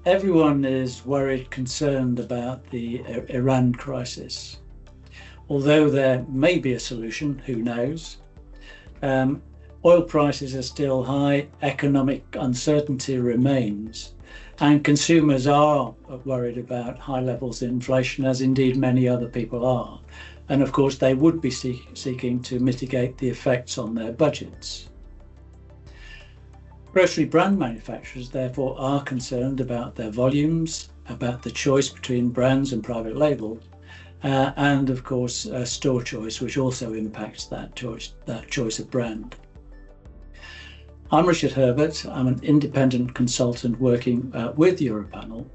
Everyone is worried, concerned about the Iran crisis. Although there may be a solution, who knows? Oil prices are still high, economic uncertainty remains, and consumers are worried about high levels of inflation, as indeed many other people are. And of course, they would be seeking to mitigate the effects on their budgets. Grocery brand manufacturers, therefore, are concerned about their volumes, about the choice between brands and private label, and of course, store choice, which also impacts that choice of brand. I'm Richard Herbert. I'm an independent consultant working with Europanel.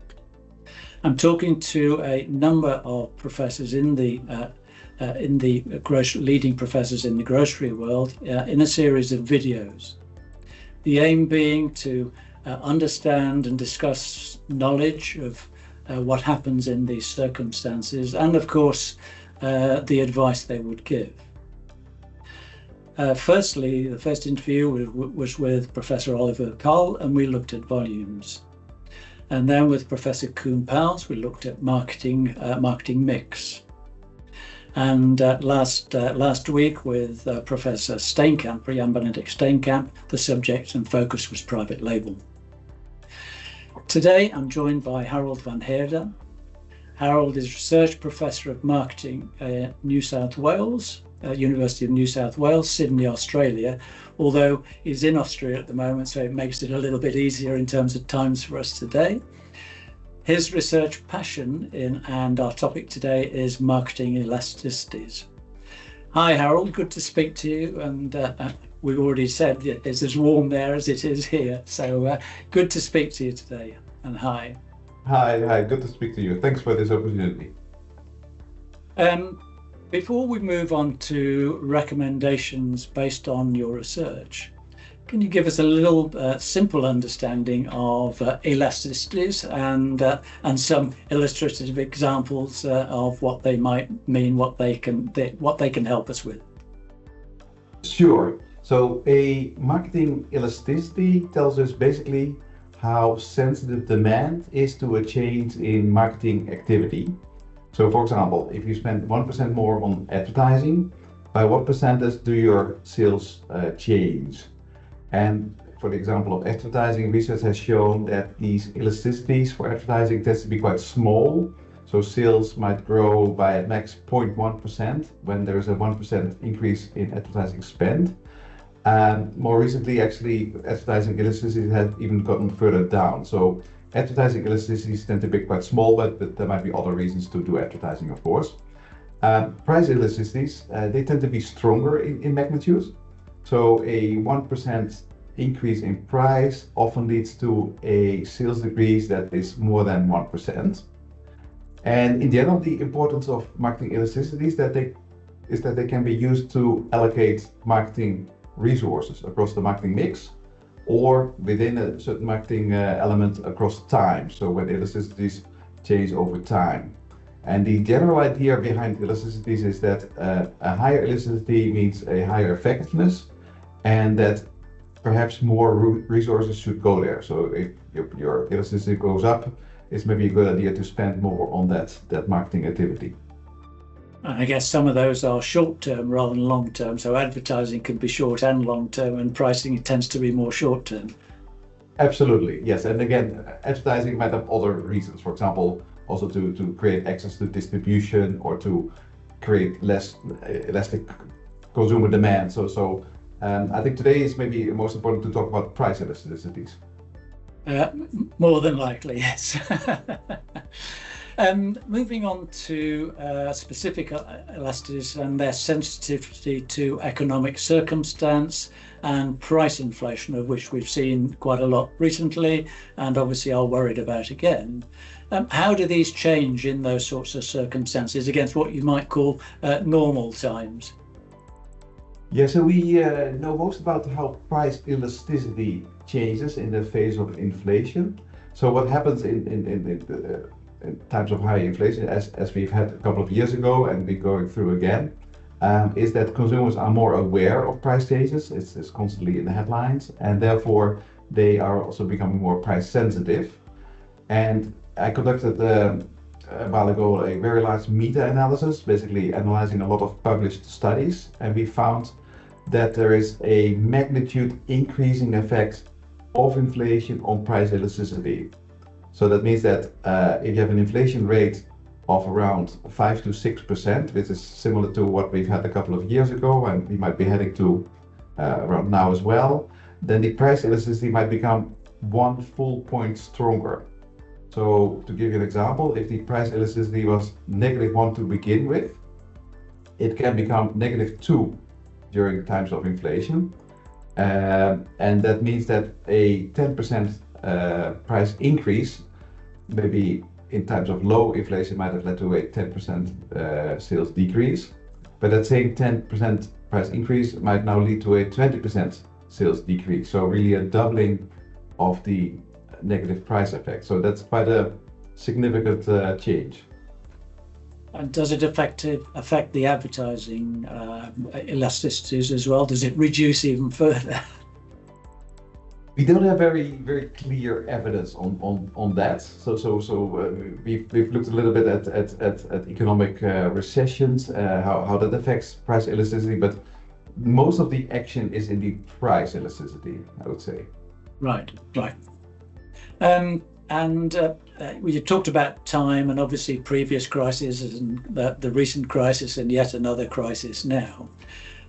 I'm talking to a number of professors leading professors in the grocery world in a series of videos. The aim being to understand and discuss knowledge of what happens in these circumstances, and of course the advice they would give. Firstly, the first interview was with Professor Oliver Cole, and we looked at volumes. And then with Professor Koen Pauwels, we looked at marketing mix. And last week with Professor Steenkamp, Jan Benedict Steenkamp, the subject and focus was private label. Today I'm joined by Harald van Heerde. Harald is Research Professor of Marketing at New South Wales, University of New South Wales, Sydney, Australia, although he's in Austria at the moment, so it makes it a little bit easier in terms of times for us today. His research passion and our topic today is marketing elasticities. Hi Harald, good to speak to you, and we've already said it's as warm there as it is here, so good to speak to you today, and hi. Hi, good to speak to you. Thanks for this opportunity. Before we move on to recommendations based on your research, can you give us a little simple understanding of elasticities and some illustrative examples of what they might mean, what they can help us with? Sure. So a marketing elasticity tells us basically how sensitive demand is to a change in marketing activity. So for example, if you spend 1% more on advertising, by what percentage do your sales change? And for the example of advertising, research has shown that these elasticities for advertising tends to be quite small. So sales might grow by at max 0.1% when there is a 1% increase in advertising spend. More recently, actually, advertising elasticities have even gotten further down. So advertising elasticities tend to be quite small, but there might be other reasons to do advertising, of course. Price elasticities, they tend to be stronger in magnitude. So a 1% increase in price often leads to a sales decrease that is more than 1%. And in general, the importance of marketing elasticities is that they can be used to allocate marketing resources across the marketing mix, or within a certain marketing element across time. So when elasticities change over time. And the general idea behind elasticities is that a higher elasticity means a higher effectiveness, and that perhaps more resources should go there. So if your elasticity goes up, it's maybe a good idea to spend more on that marketing activity. I guess some of those are short-term rather than long-term. So advertising can be short and long-term, and pricing tends to be more short-term. Absolutely, yes. And again, advertising might have other reasons. For example, also to create access to distribution or to create less elastic consumer demand. So I think today is maybe most important to talk about price elasticities. More than likely, yes. Moving on to specific elasticities and their sensitivity to economic circumstance and price inflation, of which we've seen quite a lot recently and obviously are worried about again. How do these change in those sorts of circumstances against what you might call normal times? Yeah, so we know most about how price elasticity changes in the face of inflation. So what happens in times of high inflation, as we've had a couple of years ago and we're going through again, is that consumers are more aware of price changes. It's constantly in the headlines, and therefore they are also becoming more price sensitive. And I conducted a while ago a very large meta-analysis, basically analyzing a lot of published studies, and we found that there is a magnitude increasing effect of inflation on price elasticity. So that means that if you have an inflation rate of around 5 to 6%, which is similar to what we've had a couple of years ago, and we might be heading to around now as well, then the price elasticity might become 1 full point stronger. So to give you an example, if the price elasticity was -1 to begin with, it can become -2 during times of inflation. And that means that a 10% price increase, maybe in times of low inflation, might have led to a 10% sales decrease. But that same 10% price increase might now lead to a 20% sales decrease. So really a doubling of the negative price effect. So that's quite a significant change. And does it affect the advertising elasticities as well? Does it reduce even further? We don't have very clear evidence on that. So we've looked a little bit at economic recessions, how that affects price elasticity, but most of the action is in the price elasticity, I would say. Right. We talked about time and obviously previous crises and the recent crisis and yet another crisis now.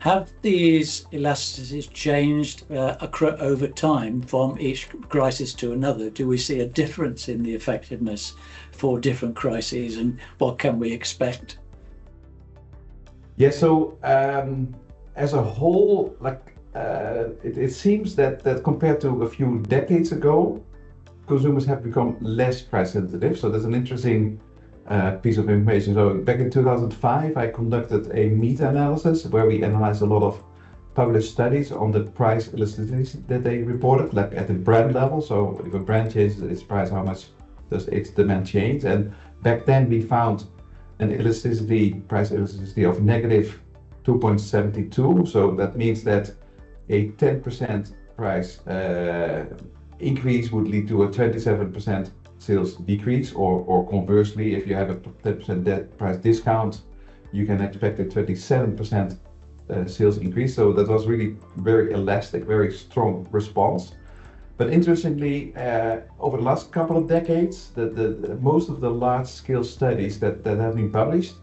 Have these elasticities changed over time from each crisis to another? Do we see a difference in the effectiveness for different crises, and what can we expect? Yeah, so as a whole, it seems that compared to a few decades ago, consumers have become less price sensitive. So that's an interesting piece of information. So back in 2005, I conducted a meta-analysis where we analyzed a lot of published studies on the price elasticities that they reported, like at the brand level. So if a brand changes its price, how much does its demand change? And back then we found an price elasticity of -2.72. So that means that a 10% price increase would lead to a 27% sales decrease, or conversely, if you have a 10% price discount, you can expect a 27% sales increase. So that was really very elastic, very strong response. But interestingly, over the last couple of decades, most of the large-scale studies that have been published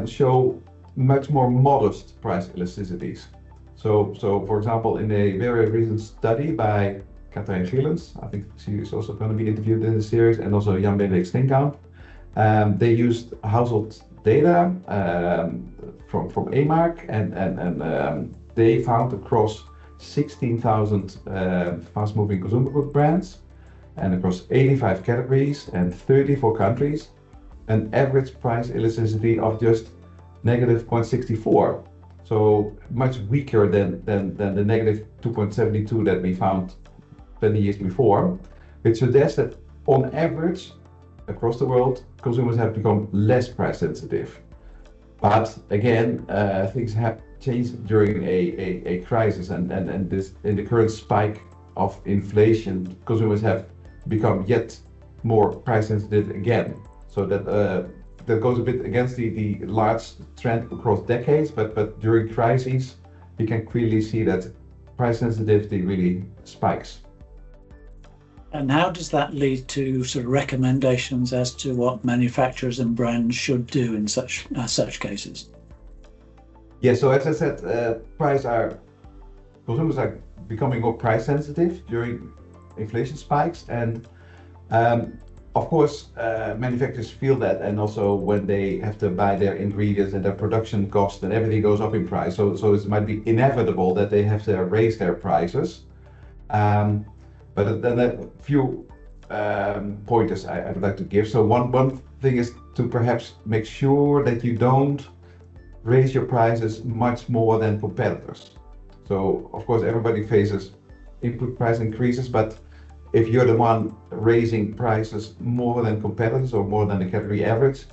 show much more modest price elasticities. So for example, in a very recent study by Katrijn Gillens, I think she is also going to be interviewed in the series, and also Jan Benedict Steenkamp, they used household data from AMARC, and they found across 16,000 fast-moving consumer good brands and across 85 categories and 34 countries, an average price elasticity of just -0.64. So much weaker than the -2.72 that we found 20 years before, which suggests that on average across the world, consumers have become less price sensitive. But again, things have changed during a crisis, and this, in the current spike of inflation, consumers have become yet more price sensitive again. So that goes a bit against the large trend across decades, but during crises, you can clearly see that price sensitivity really spikes. And how does that lead to sort of recommendations as to what manufacturers and brands should do in such cases? Yeah, so as I said, consumers are becoming more price sensitive during inflation spikes, and of course, manufacturers feel that, and also when they have to buy their ingredients and their production cost and everything goes up in price. So it might be inevitable that they have to raise their prices. But then a few pointers I would like to give. So one thing is to perhaps make sure that you don't raise your prices much more than competitors. So of course everybody faces input price increases, but if you're the one raising prices more than competitors or more than the category average,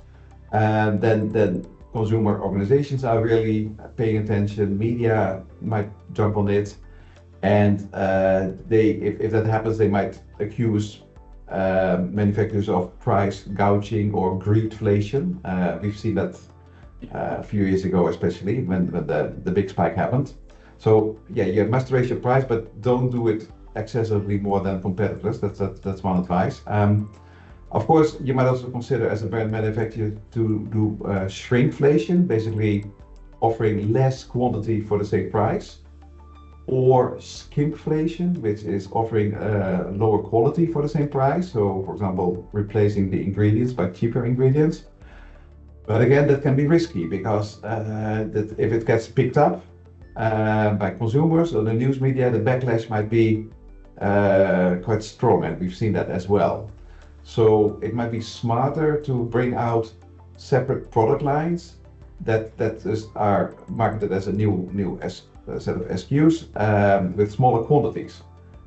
then consumer organizations are really paying attention. Media might jump on it, and if that happens, they might accuse manufacturers of price gouging or greedflation. We've seen that a few years ago, especially when the big spike happened. So yeah, you must raise your price, but don't do it excessively more than competitors. That's one advice. Of course, you might also consider as a brand manufacturer to do shrinkflation, basically offering less quantity for the same price, or skimpflation, which is offering lower quality for the same price. So, for example, replacing the ingredients by cheaper ingredients. But again, that can be risky because that if it gets picked up by consumers or the news media, the backlash might be quite strong, and we've seen that as well. So it might be smarter to bring out separate product lines that are marketed as a new set of SKUs with smaller quantities.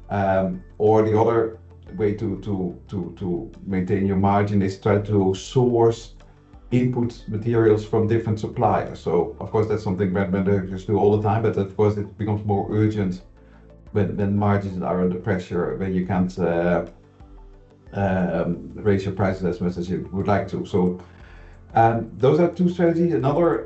Or the other way to maintain your margin is try to source input materials from different suppliers. So of course that's something brand managers do all the time, but of course it becomes more urgent when margins are under pressure, when you can't raise your prices as much as you would like to. So those are two strategies. Another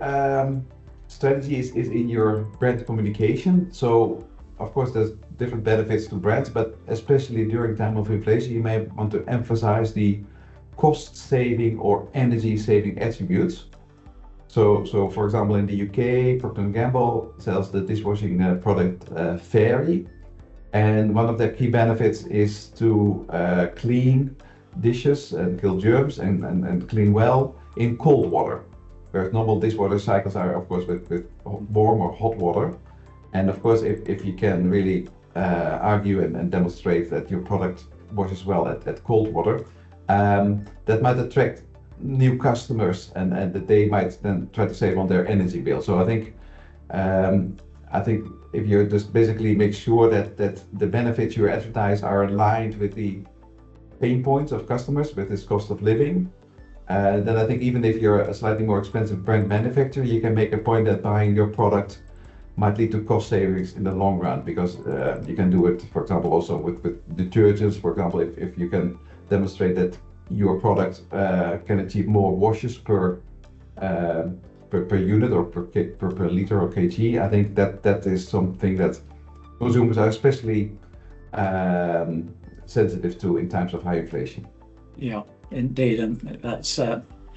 strategy is in your brand communication. So of course there's different benefits to brands, but especially during time of inflation, you may want to emphasize the cost saving or energy saving attributes. So for example, in the UK, Procter & Gamble sells the dishwashing product Fairy. And one of their key benefits is to clean dishes and kill germs and clean well in cold water. Whereas normal dishwater cycles are, of course, with warm or hot water. And of course, if you can really argue and demonstrate that your product washes well at cold water, that might attract new customers and that they might then try to save on their energy bill. So I think if you just basically make sure that the benefits you advertise are aligned with the pain points of customers, with this cost of living, then I think even if you're a slightly more expensive brand manufacturer, you can make a point that buying your product might lead to cost savings in the long run, because you can do it, for example, also with detergents. For example, if you can demonstrate that your product can achieve more washes per unit or per liter or kg, I think that is something that consumers are especially sensitive to in times of high inflation. Yeah, indeed, and that's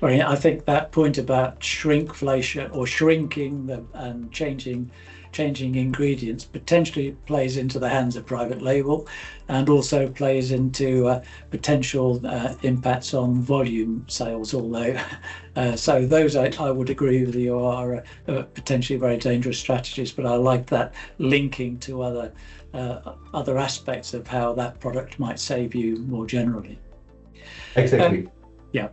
very. I think that point about shrinkflation or shrinking and changing ingredients potentially plays into the hands of private label, and also plays into potential impacts on volume sales. Although, so those I would agree with you are potentially very dangerous strategies. But I like that linking to other aspects of how that product might save you more generally. Exactly. Yeah.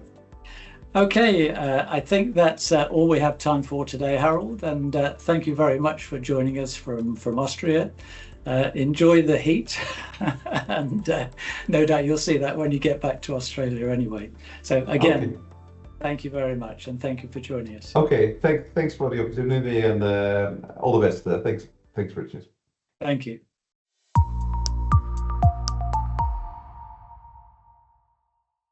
Okay, I think that's all we have time for today, Harald, and thank you very much for joining us from Austria. Enjoy the heat, and no doubt you'll see that when you get back to Australia anyway. So again, okay. Thank you very much, and thank you for joining us. Okay, thanks for the opportunity, and all the best. Thanks, Richard. Thank you.